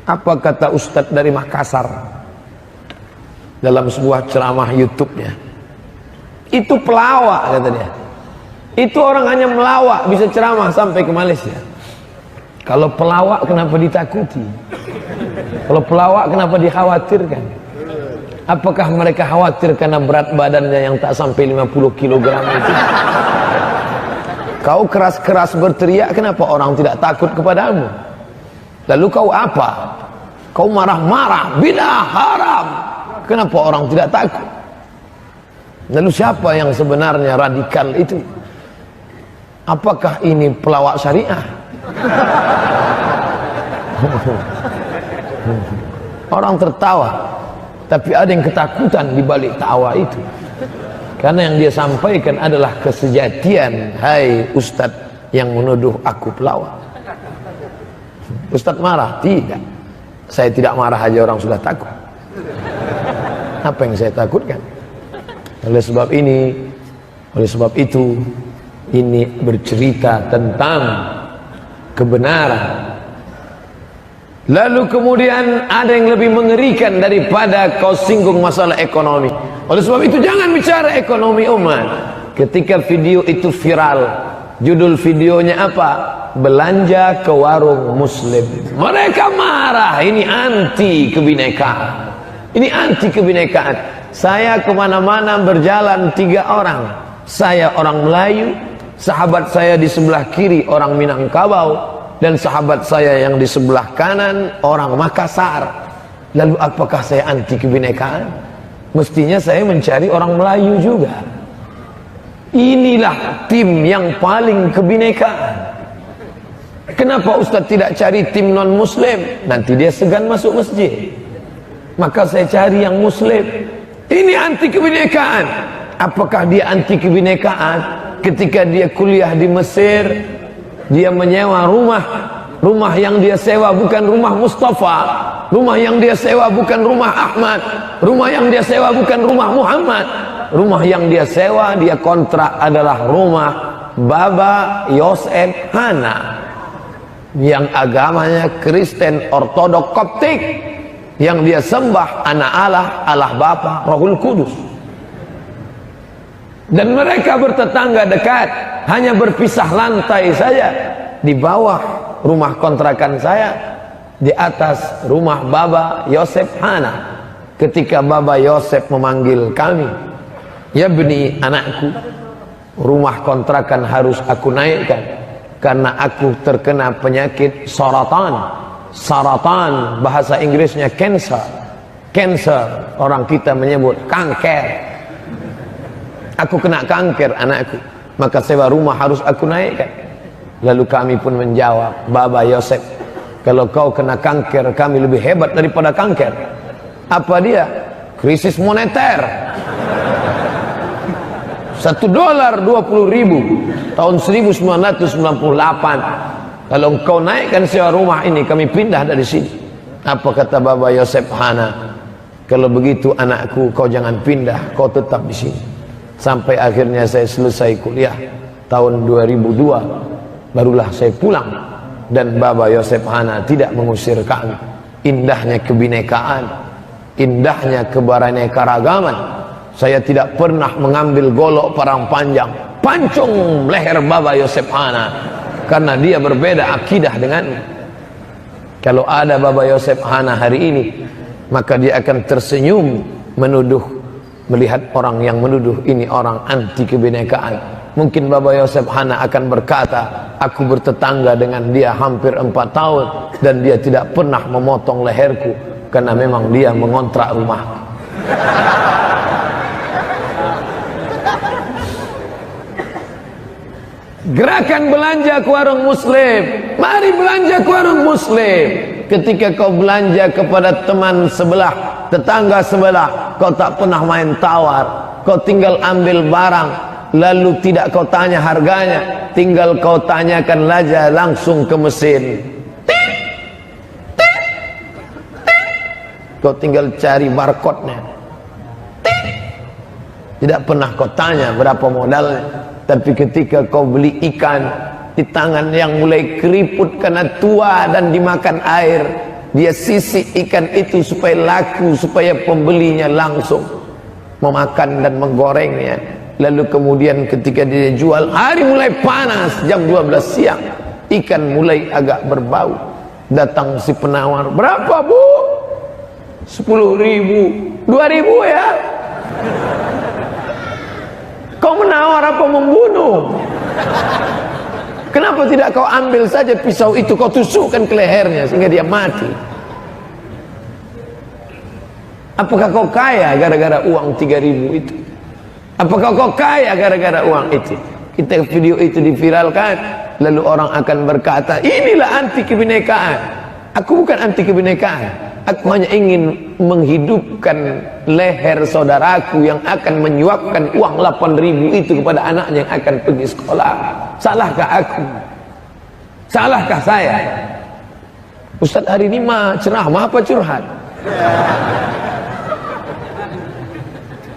Apa kata Ustadz dari Makassar dalam sebuah ceramah YouTube-nya? Itu pelawak, kata dia. Itu orang hanya melawak bisa ceramah sampai ke Malaysia. Kalau pelawak kenapa ditakuti? Kalau pelawak kenapa dikhawatirkan? Apakah mereka khawatir karena berat badannya yang tak sampai 50 kg itu? Kau keras-keras berteriak, kenapa orang tidak takut kepadamu? Lalu kau apa? Kau marah-marah, bidah, haram. Kenapa orang tidak takut? Lalu siapa yang sebenarnya radikal itu? Apakah ini pelawak syariah? Orang tertawa, tapi ada yang ketakutan di balik tawa itu. Karena yang dia sampaikan adalah kesejatian. Hai Ustadz yang menuduh aku pelawak. Ustadz marah? Tidak. Saya tidak marah aja orang sudah takut. Apa yang saya takutkan? Oleh sebab ini, oleh sebab itu, ini bercerita tentang kebenaran. Lalu kemudian ada yang lebih mengerikan daripada kau singgung masalah ekonomi. Oleh sebab itu jangan bicara ekonomi umat. Ketika video itu viral, judul videonya apa? Belanja ke warung muslim. Mereka marah, ini anti kebinekaan. Ini anti kebinekaan. Saya kemana-mana berjalan 3 orang. Saya orang Melayu, sahabat saya di sebelah kiri orang Minangkabau, dan sahabat saya yang di sebelah kanan orang Makassar. Lalu apakah saya anti kebinekaan? Mestinya saya mencari orang Melayu juga. Inilah tim yang paling kebinekaan. Kenapa Ustaz tidak cari tim non muslim? Nanti dia segan masuk masjid. Maka saya cari yang muslim. Ini anti kebinekaan. Apakah dia anti kebinekaan ketika dia kuliah di Mesir? Dia menyewa rumah yang dia sewa bukan rumah Mustafa, rumah yang dia sewa bukan rumah Ahmad, rumah yang dia sewa bukan rumah Muhammad, rumah yang dia sewa, dia kontrak adalah rumah Baba Yosef Hana yang agamanya Kristen Ortodok Koptik, yang dia sembah anak Allah, Allah Bapa, Rohul Kudus. Dan mereka bertetangga dekat, hanya berpisah lantai saja. Di bawah rumah kontrakan saya, di atas rumah Baba Yosef Hana. Ketika Baba Yosef memanggil kami, ya beni anakku, rumah kontrakan harus aku naikkan karena aku terkena penyakit saratan. Saratan bahasa Inggrisnya cancer. Cancer orang kita menyebut kanker. Aku kena kanker anakku, maka sewa rumah harus aku naikkan. Lalu kami pun menjawab, Baba Yosef, kalau kau kena kanker, kami lebih hebat daripada kanker. Apa dia? Krisis moneter. $1 20.000 tahun 1998. Kalau engkau naikkan sewa rumah ini, kami pindah dari sini. Apa kata Baba Yosef Hana? Kalau begitu anakku, kau jangan pindah, kau tetap di sini. Sampai akhirnya saya selesai kuliah tahun 2002, barulah saya pulang. Dan Baba Yosef Hana tidak mengusir kami. Indahnya kebinekaan, indahnya keberaneka-ragaman. Saya tidak pernah mengambil golok parang panjang, pancung leher Baba Yosef Hana, karena dia berbeda akidah denganmu. Kalau ada Baba Yosef Hana hari ini, maka dia akan tersenyum menuduh, melihat orang yang menuduh ini orang anti kebinekaan. Mungkin Baba Yosef Hana akan berkata, aku bertetangga dengan dia hampir 4 tahun dan dia tidak pernah memotong leherku karena memang dia mengontrak rumah. Gerakan belanja ke warung muslim. Mari belanja ke warung muslim. Ketika kau belanja kepada teman sebelah, tetangga sebelah, kau tak pernah main tawar. Kau tinggal ambil barang, lalu tidak kau tanya harganya, tinggal kau tanyakan saja langsung ke mesin. Kau tinggal cari barcode-nya. Tidak pernah kau tanya berapa modalnya. Tapi ketika kau beli ikan di tangan yang mulai keriput karena tua dan dimakan air, dia sisik ikan itu supaya laku, supaya pembelinya langsung memakan dan menggorengnya. Lalu kemudian ketika dia jual, hari mulai panas, jam 12 siang, ikan mulai agak berbau. Datang si penawar, berapa bu? 10.000. 2.000 ya? Kau menawar apa membunuh? Kenapa tidak kau ambil saja pisau itu, kau tusukkan ke lehernya sehingga dia mati? Apakah kau kaya gara-gara uang 3.000 itu? Apakah kau kaya gara-gara uang itu? Kita video itu diviralkan, lalu orang akan berkata, inilah anti kebinekaan. Aku bukan anti kebinekaan, aku hanya ingin menghidupkan leher saudaraku yang akan menyuapkan uang 8.000 itu kepada anaknya yang akan pergi sekolah. Salahkah aku? Salahkah saya? Ustaz hari ini mah ceramah apa curhat?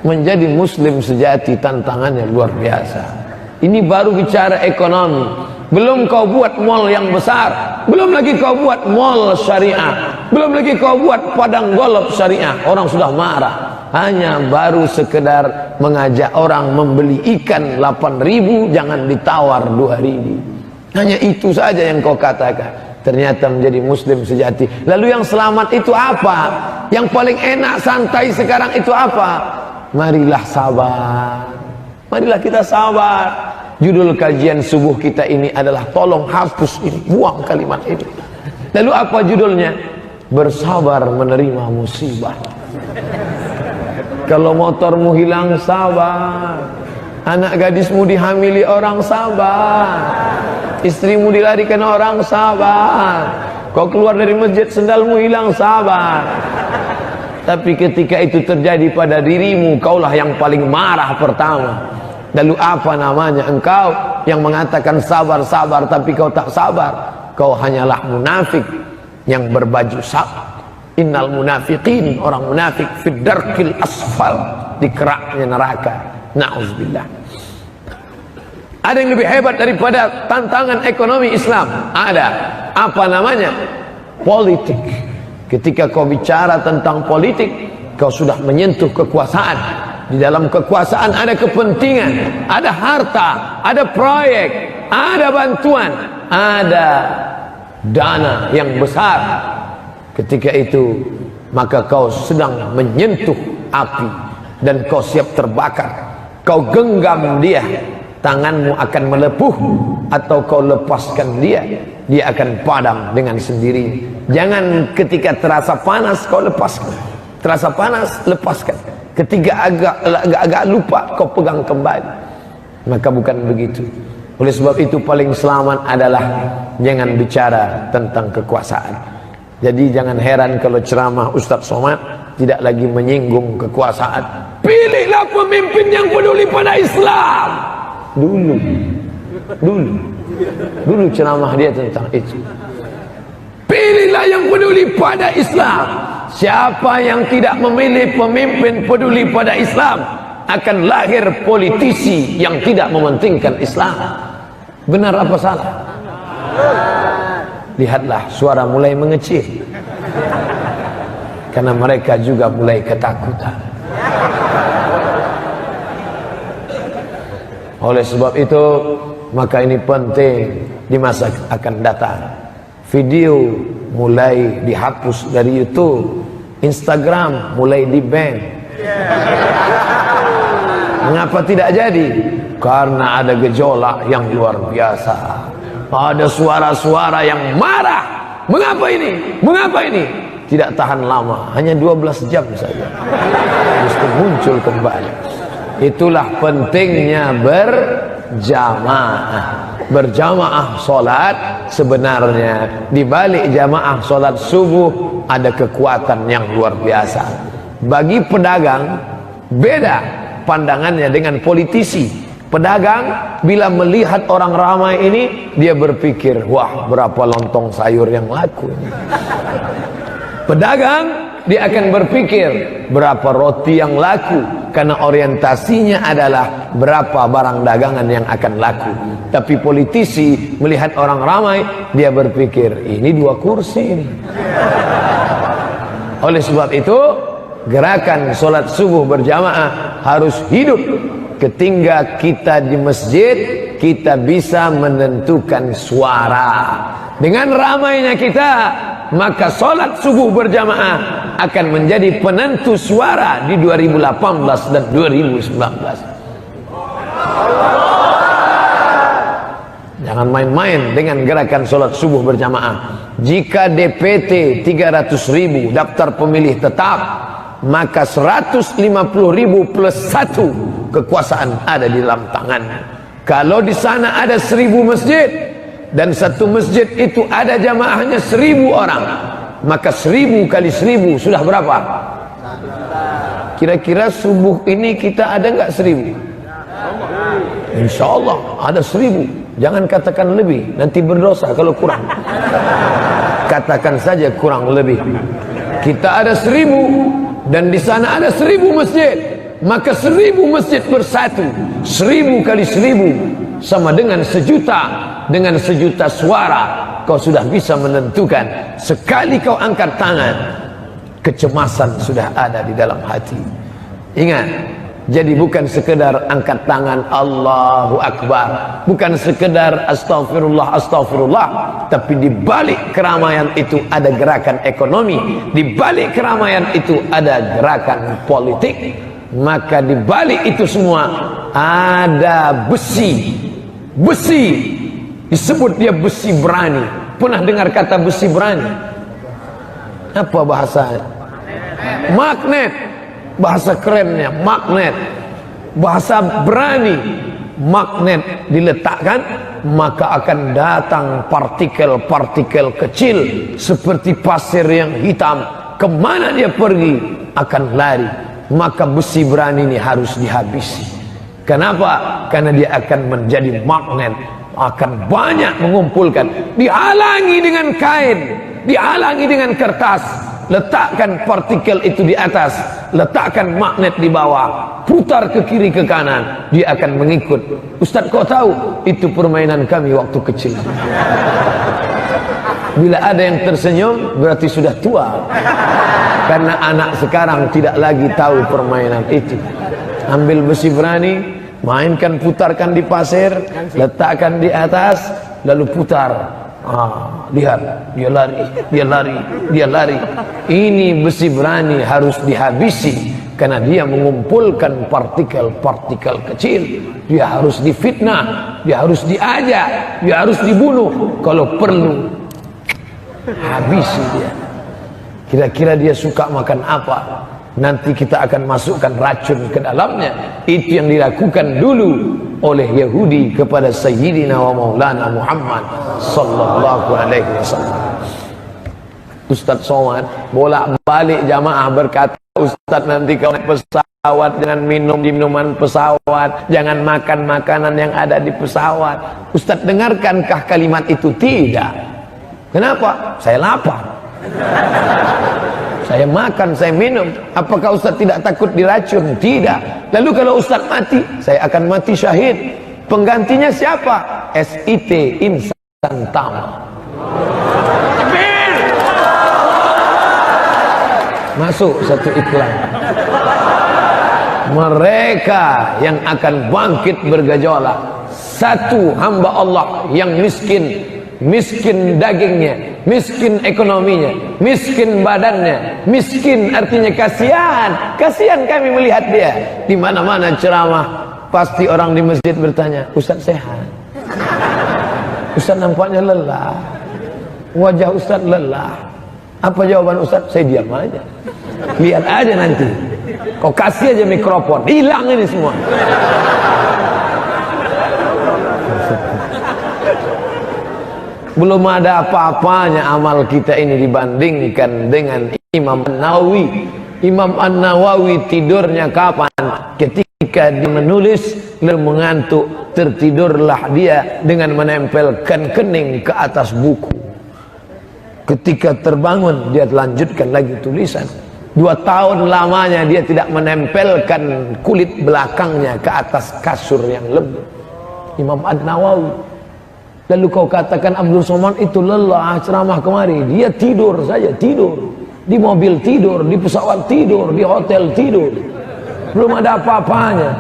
Menjadi muslim sejati tantangannya luar biasa. Ini baru bicara ekonomi, belum kau buat mall yang besar, belum lagi kau buat mall syariah, belum lagi kau buat padang golf syariah. Orang sudah marah. Hanya baru sekedar mengajak orang membeli ikan 8.000, jangan ditawar 2.000. Hanya itu saja yang kau katakan. Ternyata menjadi muslim sejati. Lalu yang selamat itu apa? Yang paling enak santai sekarang itu apa? Marilah sabar. Marilah kita sabar. Judul kajian subuh kita ini adalah tolong hapus ini, buang kalimat ini. Lalu apa judulnya? Bersabar menerima musibah. Kalau motormu hilang, sabar. Anak gadismu dihamili orang, sabar. Istrimu dilarikan orang, sabar. Kau keluar dari masjid, sendalmu hilang, sabar. Tapi ketika itu terjadi pada dirimu, kaulah yang paling marah pertama. Lalu apa namanya engkau yang mengatakan sabar-sabar tapi kau tak sabar? Kau hanyalah munafik yang berbaju sabar. Innal munafiqin, orang munafik fid darkil asfal, di keraknya neraka. Na'udzubillah. Ada yang lebih hebat daripada tantangan ekonomi Islam? Ada. Apa namanya? Politik. Ketika kau bicara tentang politik, kau sudah menyentuh kekuasaan. Di dalam kekuasaan ada kepentingan, ada harta, ada proyek, ada bantuan, ada dana yang besar. Ketika itu maka kau sedang menyentuh api dan kau siap terbakar. Kau genggam dia, tanganmu akan melepuh, atau kau lepaskan dia, dia akan padam dengan sendiri. Jangan ketika terasa panas kau lepaskan, terasa panas lepaskan. Ketika agak lupa kau pegang kembali. Maka bukan begitu. Oleh sebab itu paling selamat adalah jangan bicara tentang kekuasaan. Jadi jangan heran kalau ceramah Ustaz Somad tidak lagi menyinggung kekuasaan. Pilihlah pemimpin yang peduli pada Islam. Dulu ceramah dia tentang itu. Pilihlah yang peduli pada Islam. Siapa yang tidak memilih pemimpin peduli pada Islam, akan lahir politisi yang tidak mementingkan Islam. Benar apa salah? Lihatlah, suara mulai mengecil karena mereka juga mulai ketakutan. Oleh sebab itu, maka ini penting di masa akan datang. Video mulai dihapus dari YouTube, Instagram mulai di-ban. Mengapa tidak jadi? Karena ada gejolak yang luar biasa. Ada suara-suara yang marah. Mengapa ini? Mengapa ini? Tidak tahan lama, hanya 12 jam saja mesti muncul kembali. Itulah pentingnya berjamaah. Berjamaah solat, sebenarnya di balik jamaah solat subuh ada kekuatan yang luar biasa. Bagi pedagang beda pandangannya dengan politisi. Pedagang bila melihat orang ramai ini, dia berpikir, wah berapa lontong sayur yang laku. Pedagang dia akan berpikir berapa roti yang laku, karena orientasinya adalah berapa barang dagangan yang akan laku. Tapi politisi melihat orang ramai, dia berpikir ini 2 kursi ini. Oleh sebab itu, gerakan sholat subuh berjamaah harus hidup. Ketika kita di masjid, kita bisa menentukan suara. Dengan ramainya kita, maka sholat subuh berjamaah akan menjadi penentu suara di 2018 dan 2019. Jangan main-main dengan gerakan sholat subuh berjamaah. Jika DPT 300.000 daftar pemilih tetap, maka 150.000 plus 1 kekuasaan ada di dalam tangan. Kalau di sana ada 1.000 masjid, dan satu masjid itu ada jamaahnya 1.000 orang, maka 1.000 kali 1.000 sudah berapa? Kira-kira subuh ini kita ada nggak 1.000? Insya Allah ada 1.000. Jangan katakan lebih, nanti berdosa kalau kurang. Katakan saja kurang lebih. Kita ada 1.000 dan di sana ada 1.000 masjid, maka 1.000 masjid bersatu. 1.000 kali 1.000 sama dengan 1.000.000. Dengan 1.000.000 suara kau sudah bisa menentukan. Sekali kau angkat tangan, kecemasan sudah ada di dalam hati. Ingat, jadi bukan sekedar angkat tangan Allahu Akbar, bukan sekedar astagfirullah astagfirullah, tapi di balik keramaian itu ada gerakan ekonomi, di balik keramaian itu ada gerakan politik. Maka di balik itu semua ada besi. Besi disebut dia besi berani. Pernah dengar kata besi berani? Apa bahasanya? Magnet. Bahasa kerennya magnet. Bahasa berani. Magnet diletakkan, maka akan datang partikel-partikel kecil seperti pasir yang hitam. Kemana dia pergi akan lari. Maka besi berani ini harus dihabisi. Kenapa? Karena dia akan menjadi magnet, akan banyak mengumpulkan. Dihalangi dengan kain, dihalangi dengan kertas. Letakkan partikel itu di atas, letakkan magnet di bawah, putar ke kiri ke kanan, dia akan mengikut. Ustaz, kau tahu itu permainan kami waktu kecil. Bila ada yang tersenyum berarti sudah tua, karena anak sekarang tidak lagi tahu permainan itu. Ambil besi berani, mainkan, putarkan di pasir, letakkan di atas, lalu putar. Lihat, dia lari, dia lari, dia lari. Ini besi berani harus dihabisi, karena dia mengumpulkan partikel-partikel kecil. Dia harus difitnah, dia harus diajak, dia harus dibunuh. Kalau perlu, habisi dia. Kira-kira dia suka makan apa? Nanti kita akan masukkan racun ke dalamnya. Itu yang dilakukan dulu oleh Yahudi kepada Sayyidina wa Maulana Muhammad sallallahu alaihi wasallam. Ustaz Somad bolak-balik jamaah berkata, Ustaz, nanti kau naik pesawat jangan minum di minuman pesawat, jangan makan makanan yang ada di pesawat. Ustaz, dengarkankah kalimat itu? Tidak. Kenapa? Saya lapar, saya makan, saya minum. Apakah Ustaz tidak takut diracun? Tidak. Lalu kalau Ustaz mati, saya akan mati syahid. Penggantinya siapa? SIT, Insan Tama. Masuk satu iklan. Mereka yang akan bangkit bergejolak. Satu hamba Allah yang miskin, miskin dagingnya, miskin ekonominya, miskin badannya. Miskin artinya kasihan. Kasihan kami melihat dia di mana-mana ceramah. Pasti orang di masjid bertanya, Ustaz sehat? Ustaz nampaknya lelah, wajah Ustaz lelah. Apa jawaban Ustaz? Saya diam aja. Lihat aja nanti. Kau kasih aja mikrofon, hilang ini semua. Belum ada apa-apanya amal kita ini dibandingkan dengan Imam An-Nawawi. Imam An-Nawawi tidurnya kapan? Ketika dia menulis lalu mengantuk, tertidurlah dia dengan menempelkan kening ke atas buku. Ketika terbangun dia lanjutkan lagi tulisan. 2 tahun lamanya dia tidak menempelkan kulit belakangnya ke atas kasur yang lembut. Imam An-Nawawi. Lalu kau katakan Abdul Somad itu lelah ceramah kemari. Dia tidur saja, tidur. Di mobil tidur, di pesawat tidur, di hotel tidur. Belum ada apa-apanya.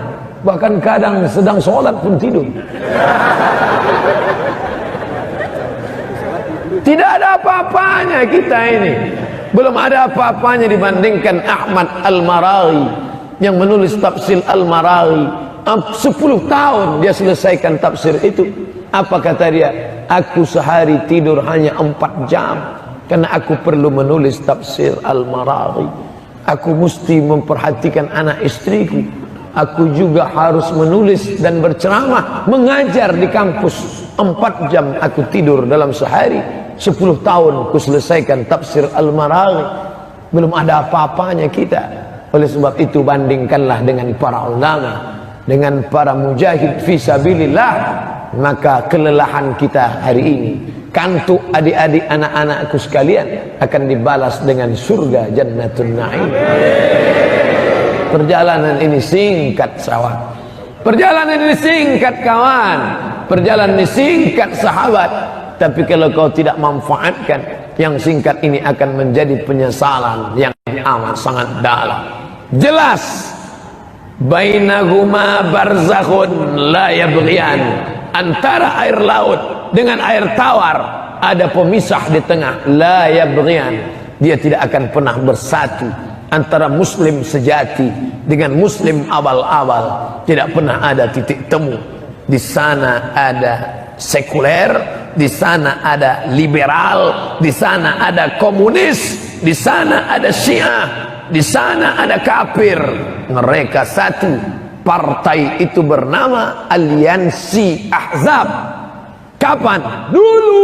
Bahkan kadang sedang sholat pun tidur. Tidak ada apa-apanya kita ini. Belum ada apa-apanya dibandingkan Ahmad Al-Maraghi yang menulis tafsir Al-Maraghi. 10 tahun dia selesaikan tafsir itu. Apa kata dia? Aku sehari tidur hanya 4 jam karena aku perlu menulis tafsir Al-Maraghi. Aku mesti memperhatikan anak istriku. Aku juga harus menulis dan berceramah, mengajar di kampus. 4 jam aku tidur dalam sehari. 10 tahun ku selesaikan tafsir Al-Maraghi. Belum ada apa-apanya kita. Oleh sebab itu bandingkanlah dengan para ulama, dengan para mujahid fi sabilillah, maka kelelahan kita hari ini, kantuk adik-adik anak-anakku sekalian akan dibalas dengan surga Jannatun Na'im. Perjalanan ini singkat sahabat. Perjalanan ini singkat kawan. Perjalanan ini singkat sahabat. Tapi kalau kau tidak manfaatkan yang singkat ini, akan menjadi penyesalan yang amat sangat dalam. Jelas bainahuma barzakhun la yabghiyan, antara air laut dengan air tawar ada pemisah di tengah. La yabghiyan, dia tidak akan pernah bersatu. Antara muslim sejati dengan muslim abal-abal tidak pernah ada titik temu. Di sana ada sekuler, di sana ada liberal, di sana ada komunis, di sana ada Syiah, di sana ada kafir. Mereka satu. Partai itu bernama Aliansi Ahzab. Kapan? Dulu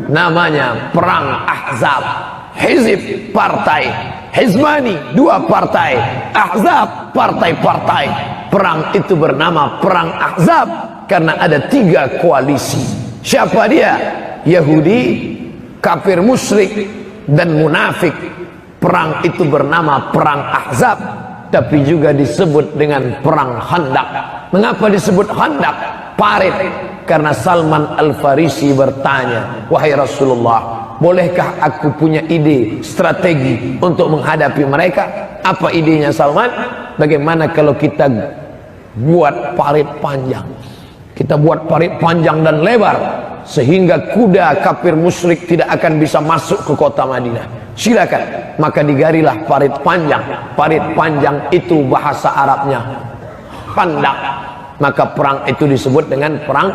namanya Perang Ahzab. Hizib partai, Hizbani 2 partai, Ahzab partai-partai. Perang itu bernama Perang Ahzab karena ada 3 koalisi. Siapa dia? Yahudi, kafir musyrik, dan munafik. Perang itu bernama Perang Ahzab, tapi juga disebut dengan Perang Khandaq. Mengapa disebut Khandaq? Parit. Karena Salman Al-Farisi bertanya, wahai Rasulullah, bolehkah aku punya ide, strategi untuk menghadapi mereka? Apa idenya Salman? Bagaimana kalau kita buat parit panjang? Kita buat parit panjang dan lebar sehingga kuda kafir musyrik tidak akan bisa masuk ke kota Madinah. Silakan. Maka digarilah parit panjang. Parit panjang itu bahasa Arabnya Khandaq. Maka perang itu disebut dengan Perang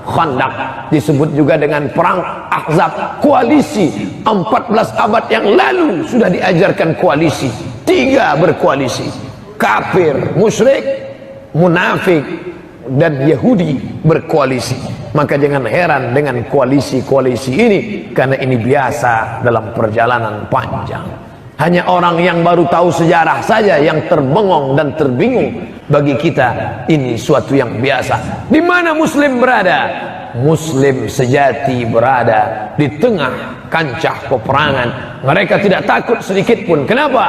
Khandaq. Disebut juga dengan Perang Ahzab. Koalisi 14 abad yang lalu sudah diajarkan koalisi. 3 berkoalisi. Kafir, musyrik, munafik, dan Yahudi berkoalisi. Maka jangan heran dengan koalisi-koalisi ini, karena ini biasa dalam perjalanan panjang. Hanya orang yang baru tahu sejarah saja yang terbengong dan terbingung. Bagi kita ini suatu yang biasa. Di mana muslim berada? Muslim sejati berada di tengah kancah peperangan. Mereka tidak takut sedikit pun. Kenapa?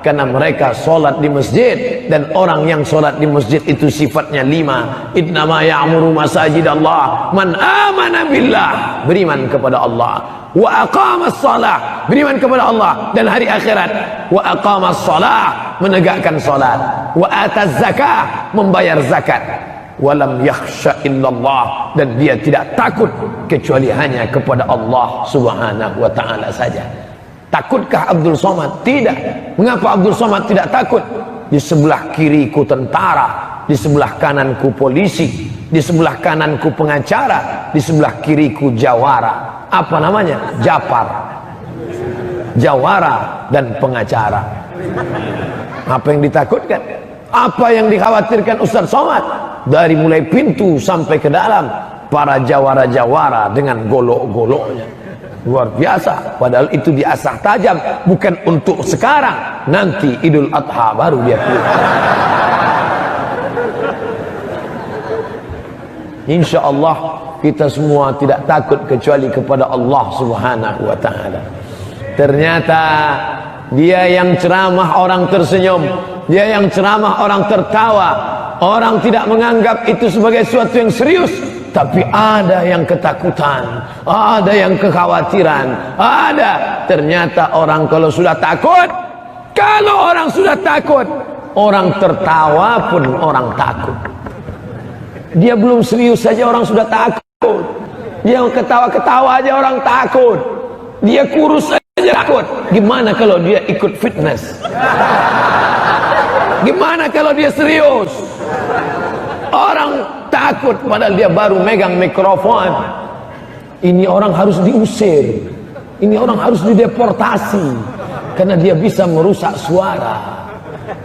Karena mereka sholat di masjid, dan orang yang sholat di masjid itu sifatnya 5. Innama ya'muru masajidallah man amana billah, beriman kepada Allah, wa aqamas salah, beriman kepada Allah dan hari akhirat, wa aqamas salah, menegakkan salat, wa ataz zakah, membayar zakat, walam yakhsha illallah, dan dia tidak takut kecuali hanya kepada Allah Subhanahu wa ta'ala saja. Takutkah Abdul Somad? Tidak. Mengapa Abdul Somad tidak takut? Di sebelah kiriku tentara, di sebelah kananku polisi, di sebelah kananku pengacara, di sebelah kiriku jawara. Apa namanya? Japar, jawara, dan pengacara. Apa yang ditakutkan? Apa yang dikhawatirkan Ustaz Somad? Dari mulai pintu sampai ke dalam, para jawara-jawara dengan golok-goloknya. Luar biasa. Padahal itu diasah tajam, bukan untuk sekarang. Nanti Idul Adha baru dia keluar. Insya Allah kita semua tidak takut kecuali kepada Allah Subhanahu wa ta'ala. Ternyata Dia yang ceramah orang tersenyum, dia yang ceramah orang tertawa. Orang tidak menganggap itu sebagai sesuatu yang serius, tapi ada yang ketakutan, ada yang kekhawatiran, ada. Ternyata orang kalau sudah takut, orang tertawa pun orang takut. Dia belum serius saja orang sudah takut. Dia ketawa-ketawa aja orang takut. Dia kurus saja takut. Gimana kalau dia ikut fitness? Gimana kalau dia serius? Orang takut padahal dia baru megang mikrofon. Ini orang harus diusir. Ini orang harus dideportasi karena dia bisa merusak suara.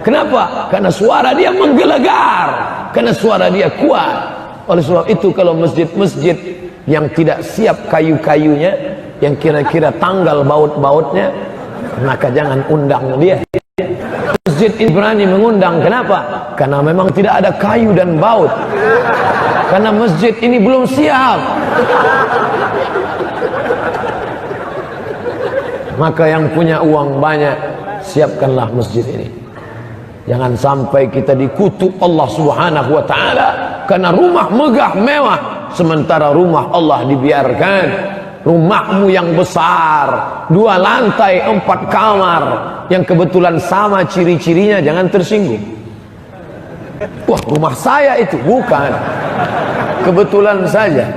Kenapa? Karena suara dia menggelegar, karena suara dia kuat. Oleh sebab itu kalau masjid-masjid yang tidak siap kayu-kayunya, yang kira-kira tanggal baut-bautnya, maka jangan undang dia. Masjid ini berani mengundang, kenapa? Karena memang tidak ada kayu dan baut. Karena masjid ini belum siap. Maka yang punya uang banyak, siapkanlah masjid ini. Jangan sampai kita dikutuk Allah Subhanahu wa taala karena rumah megah mewah, sementara rumah Allah dibiarkan. Rumahmu yang besar, 2 lantai 4 kamar, yang kebetulan sama ciri-cirinya, jangan tersinggung. Wah, rumah saya itu. Bukan, kebetulan saja.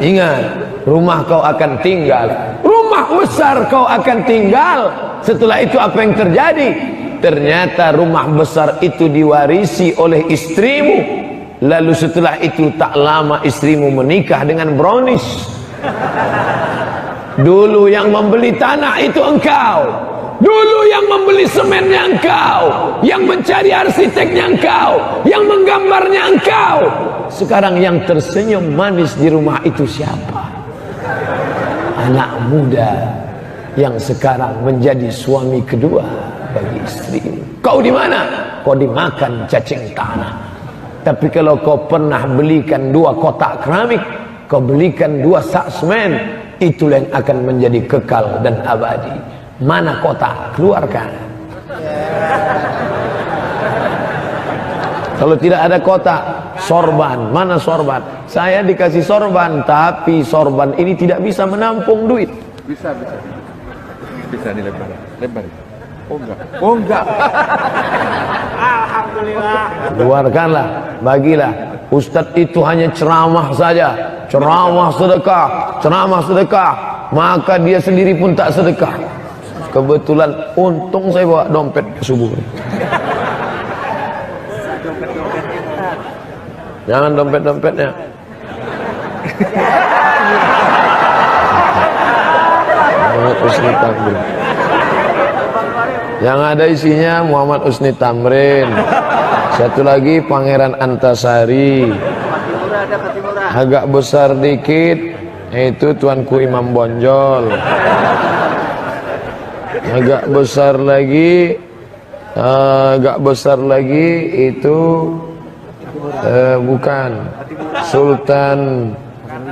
Ingat, rumah kau akan tinggal, rumah besar kau akan tinggal. Setelah itu apa yang terjadi? Ternyata rumah besar itu diwarisi oleh istrimu. Lalu setelah itu tak lama istrimu menikah dengan brownies. Dulu yang membeli tanah itu engkau, dulu yang membeli semennya engkau, yang mencari arsiteknya engkau, yang menggambarnya engkau. Sekarang yang tersenyum manis di rumah itu siapa? Anak muda yang sekarang menjadi suami kedua bagi istri. Kau di mana? Kau dimakan cacing tanah. Tapi kalau kau pernah belikan 2 kotak keramik, kau belikan 2 sak semen, itulah yang akan menjadi kekal dan abadi. Mana kotak? Keluarkan. Kalau tidak ada kotak, sorban. Mana sorban? Saya dikasih sorban, tapi sorban ini tidak bisa menampung duit. Bisa dilebar. Oh enggak. Alhamdulillah. Keluarkanlah, bagilah. Ustadz itu hanya ceramah saja, ceramah sedekah, maka dia sendiri pun tak sedekah. Kebetulan untung saya bawa dompet ke subuh. Jangan dompet-dompetnya. Yang ada isinya Muhammad Husni Tamrin. Satu lagi Pangeran Antasari. Agak besar dikit, itu Tuanku Imam Bonjol. Agak besar lagi itu bukan Sultan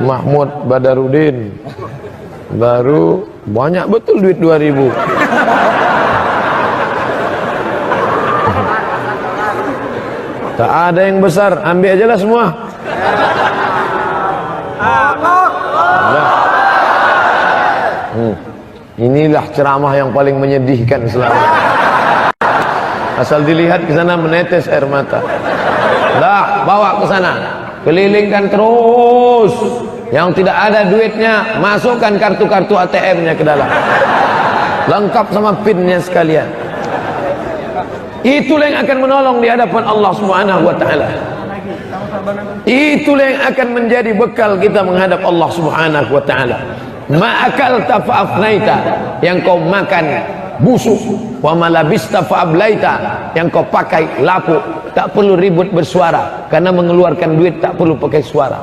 Mahmud Badarudin. Baru banyak betul duit 2000. Tak ada yang besar, ambil aja lah semua. Inilah ceramah yang paling menyedihkan selama. Asal dilihat ke sana menetes air mata. Lah, bawa ke sana, kelilingkan terus. Yang tidak ada duitnya, masukkan kartu-kartu ATM-nya ke dalam. Lengkap sama PIN-nya sekalian. Itulah yang akan menolong di hadapan Allah Subhanahu wa taala. Itulah yang akan menjadi bekal kita menghadap Allah Subhanahu wa taala. Ma'akalta fa'afnaita, yang kau makan busuk. Wa malabista fa'ablaita, yang kau pakai lapuk. Tak perlu ribut bersuara, karena mengeluarkan duit tak perlu pakai suara.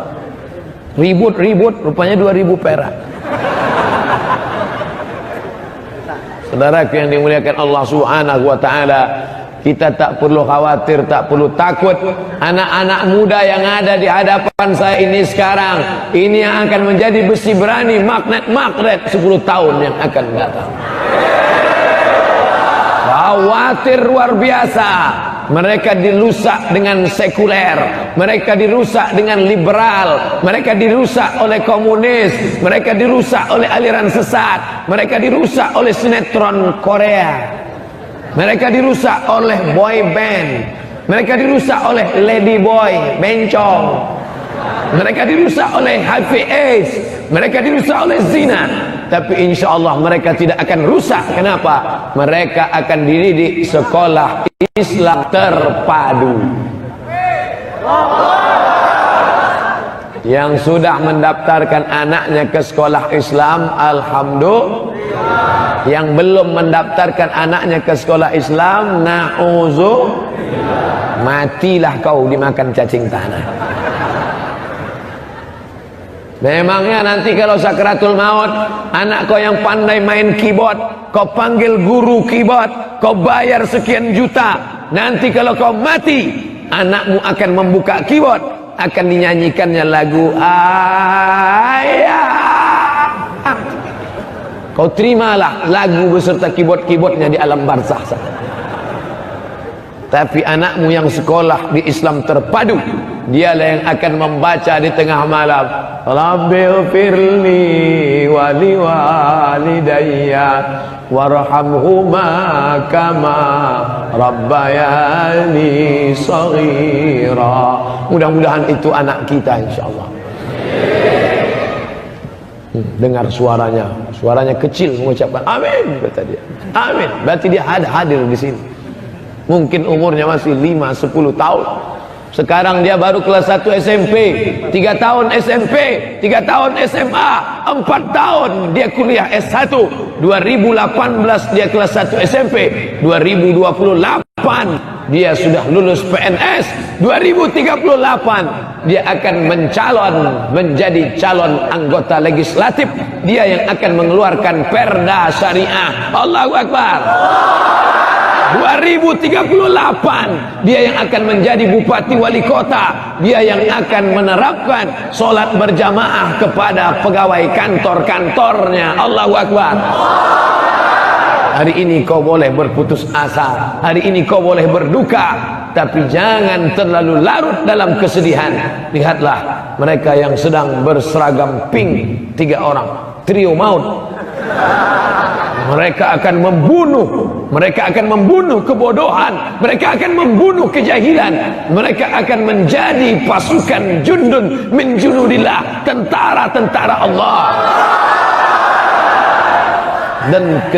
Ribut rupanya 2000 perak. Saudaraku yang dimuliakan Allah Subhanahu wa taala, kita tak perlu khawatir, tak perlu takut. Anak-anak muda yang ada di hadapan saya ini sekarang, ini yang akan menjadi besi berani, magnet 10 tahun yang akan datang. khawatir luar biasa. Mereka dirusak dengan sekuler, mereka dirusak dengan liberal, mereka dirusak oleh komunis, mereka dirusak oleh aliran sesat, mereka dirusak oleh sinetron Korea, mereka dirusak oleh boy band, mereka dirusak oleh lady boy bencong, mereka dirusak oleh HIV AIDS, mereka dirusak oleh zina. Tapi insya Allah mereka tidak akan rusak. Kenapa? Mereka akan dididik sekolah Islam terpadu. Yang sudah mendaftarkan anaknya ke sekolah Islam, alhamdulillah. Yang belum mendaftarkan anaknya ke sekolah Islam, na'udzubillah, matilah kau dimakan cacing tanah. Memangnya nanti kalau sakratul maut, anak kau yang pandai main keyboard, kau panggil guru keyboard, kau bayar sekian juta, nanti kalau kau mati, anakmu akan membuka keyboard, akan dinyanyikannya lagu ayah. Kau terimalah lagu beserta keyboard-keyboardnya di alam barzakh. Tapi anakmu yang sekolah di Islam terpadu, dialah yang akan membaca di tengah malam, Rabbil firli wali walidayya warhamhuma kama rabbayani shaghira. Mudah-mudahan itu anak kita insyaallah. Dengar suaranya kecil mengucapkan amin, kata dia. Amin, berarti dia hadir di sini. Mungkin umurnya masih 5-10 tahun. Sekarang dia baru kelas 1 SMP, 3 tahun SMP, 3 tahun SMA, 4 tahun dia kuliah S1. 2018 dia kelas 1 SMP, 2028 dia sudah lulus PNS, 2038 dia akan mencalon menjadi calon anggota legislatif. Dia yang akan mengeluarkan perda syariah. Allahu Akbar. 2038 dia yang akan menjadi bupati wali kota, dia yang akan menerapkan solat berjamaah kepada pegawai kantor-kantornya. Allahu Akbar. Hari ini kau boleh berputus asa, hari ini kau boleh berduka, tapi jangan terlalu larut dalam kesedihan. Lihatlah mereka yang sedang berseragam pink, 3 orang, trio maut. Mereka akan membunuh kebodohan, mereka akan membunuh kejahilan, mereka akan menjadi pasukan jundun min junudillah, tentara-tentara Allah. Dan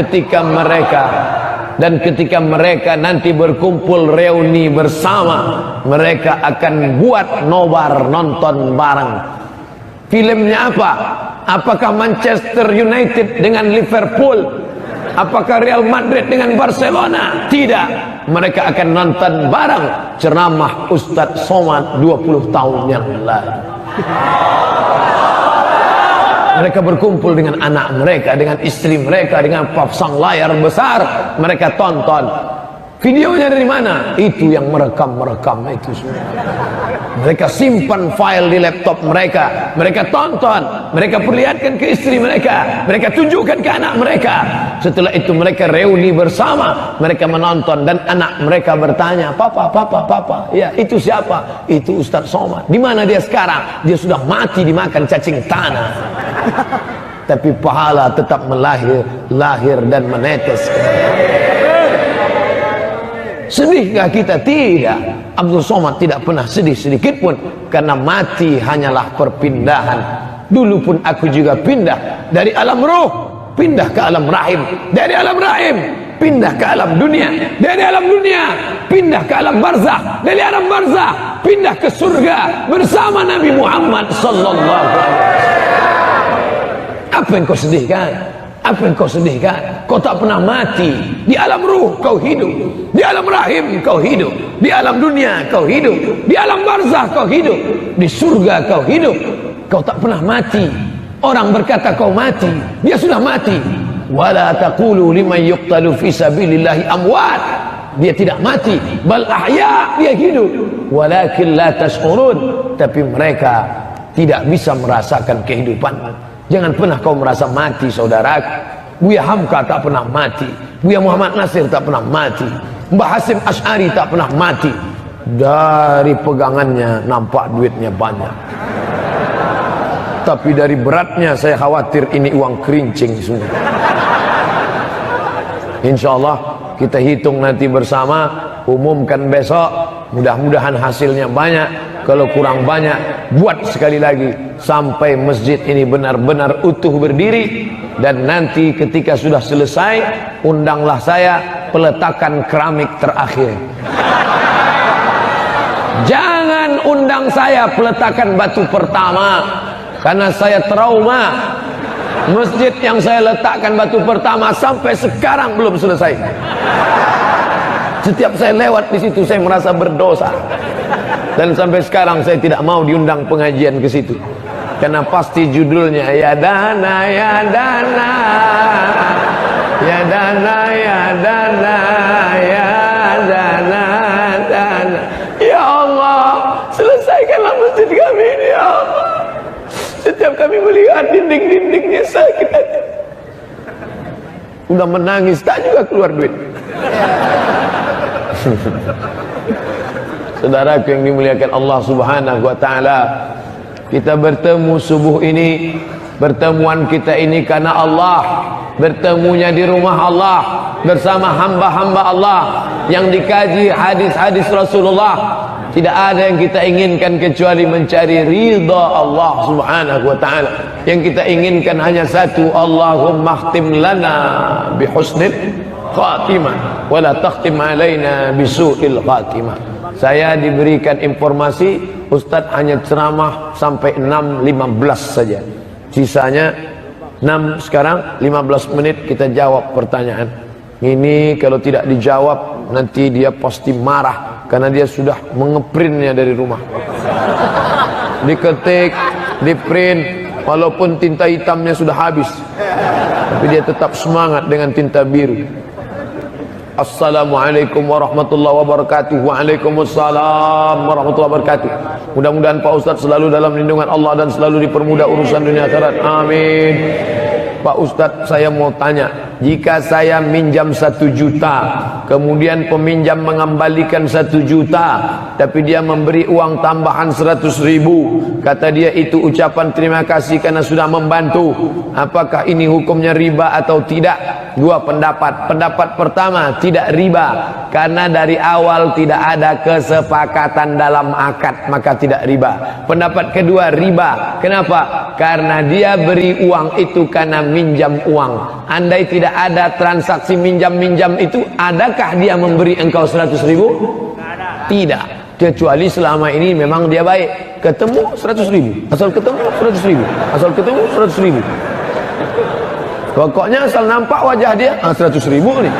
ketika mereka nanti berkumpul reuni bersama, mereka akan buat nobar nonton bareng. Filmnya apa? Apakah Manchester United dengan Liverpool? Apakah Real Madrid dengan Barcelona? Tidak. Mereka akan nonton bareng ceramah Ustadz Somad 20 tahun yang lalu. Mereka berkumpul dengan anak mereka, dengan istri mereka, dengan pasang layar besar. Mereka tonton. Videonya dari mana? Itu yang merekam itu semua. Mereka simpan file di laptop mereka, mereka tonton, mereka perlihatkan ke istri mereka, mereka tunjukkan ke anak mereka. Setelah itu mereka reuni bersama, mereka menonton, dan anak mereka bertanya, papa, ya itu siapa? Itu Ustadz Somad. Di mana dia sekarang? Dia sudah mati dimakan cacing tanah. Tapi pahala tetap lahir dan menetes. Sedihkah kita? Tidak. Abdul Somad tidak pernah sedih sedikit pun, karena mati hanyalah perpindahan. Dulu pun aku juga pindah dari alam roh, pindah ke alam rahim, dari alam rahim pindah ke alam dunia, dari alam dunia pindah ke alam barzakh, dari alam barzakh pindah ke surga bersama Nabi Muhammad sallallahu alaihi wasallam. Apa yang kau sedihkan? Apa yang kau sedihkan? Kau tak pernah mati. Di alam ruh kau hidup, di alam rahim kau hidup, di alam dunia kau hidup, di alam barzakh kau hidup, di surga kau hidup. Kau tak pernah mati. Orang berkata kau mati, dia sudah mati. Wala taqulu liman yuqtalu fi sabilillahi amwat. Dia tidak mati, bal ahya, dia hidup. Walakin la tash'urun. Tapi mereka tidak bisa merasakan kehidupan. Jangan pernah kau merasa mati, saudara. Buya Hamka tak pernah mati, Buya Muhammad Nasir tak pernah mati, Mbah Hasim Asy'ari tak pernah mati. Dari pegangannya nampak duitnya banyak, tapi dari beratnya saya khawatir ini uang kerincing semua. Insyaallah kita hitung nanti bersama, umumkan besok. Mudah-mudahan hasilnya banyak. Kalau kurang banyak, buat sekali lagi sampai masjid ini benar-benar utuh berdiri. Dan nanti ketika sudah selesai, undanglah saya peletakan keramik terakhir. Jangan undang saya peletakan batu pertama, karena saya trauma. Masjid yang saya letakkan batu pertama sampai sekarang belum selesai. Setiap saya lewat di situ saya merasa berdosa. Dan sampai sekarang saya tidak mau diundang pengajian ke situ. Karena pasti judulnya ya dana ya dana. Ya dana ya dana ya dana dana. Ya Allah, selesaikanlah masjid kami ini ya Allah. Setiap kami melihat dinding-dindingnya sakit hati. Udah menangis tak juga keluar duit. Saudaraku yang dimuliakan Allah Subhanahu wa taala, kita bertemu subuh ini, pertemuan kita ini karena Allah, bertemunya di rumah Allah bersama hamba-hamba Allah yang dikaji hadis-hadis Rasulullah. Tidak ada yang kita inginkan kecuali mencari ridha Allah Subhanahu wa taala. Yang kita inginkan hanya satu, Allahumma khtim lana bihusnil khatimah wa la takhtim alaina bisu'il khatimah. Saya diberikan informasi Ustadz hanya ceramah sampai 6.15 saja. Sisanya 6 sekarang 15 menit kita jawab pertanyaan. Ini kalau tidak dijawab nanti dia pasti marah karena dia sudah mengeprintnya dari rumah. Diketik, diprint, walaupun tinta hitamnya sudah habis, tapi dia tetap semangat dengan tinta biru. Assalamualaikum warahmatullahi wabarakatuh. Waalaikumsalam warahmatullahi wabarakatuh. Mudah-mudahan Pak Ustadz selalu dalam lindungan Allah dan selalu dipermudah urusan dunia akhirat. Amin. Pak Ustadz, saya mau tanya, jika saya minjam 1 juta, kemudian peminjam mengembalikan 1 juta, tapi dia memberi uang tambahan 100.000, kata dia itu ucapan terima kasih karena sudah membantu, apakah ini hukumnya riba atau tidak? Dua pendapat. Pendapat pertama, tidak riba, karena dari awal tidak ada kesepakatan dalam akad, maka tidak riba. Pendapat kedua, riba. Kenapa? Karena dia beri uang itu karena minjam uang. Andai tidak ada transaksi minjam-minjam itu, adakah dia memberi engkau 100.000? Tidak. Kecuali selama ini memang dia baik. Ketemu 100.000, asal ketemu 100.000, asal ketemu 100.000. Pokoknya asal nampak wajah dia 100.000 nih.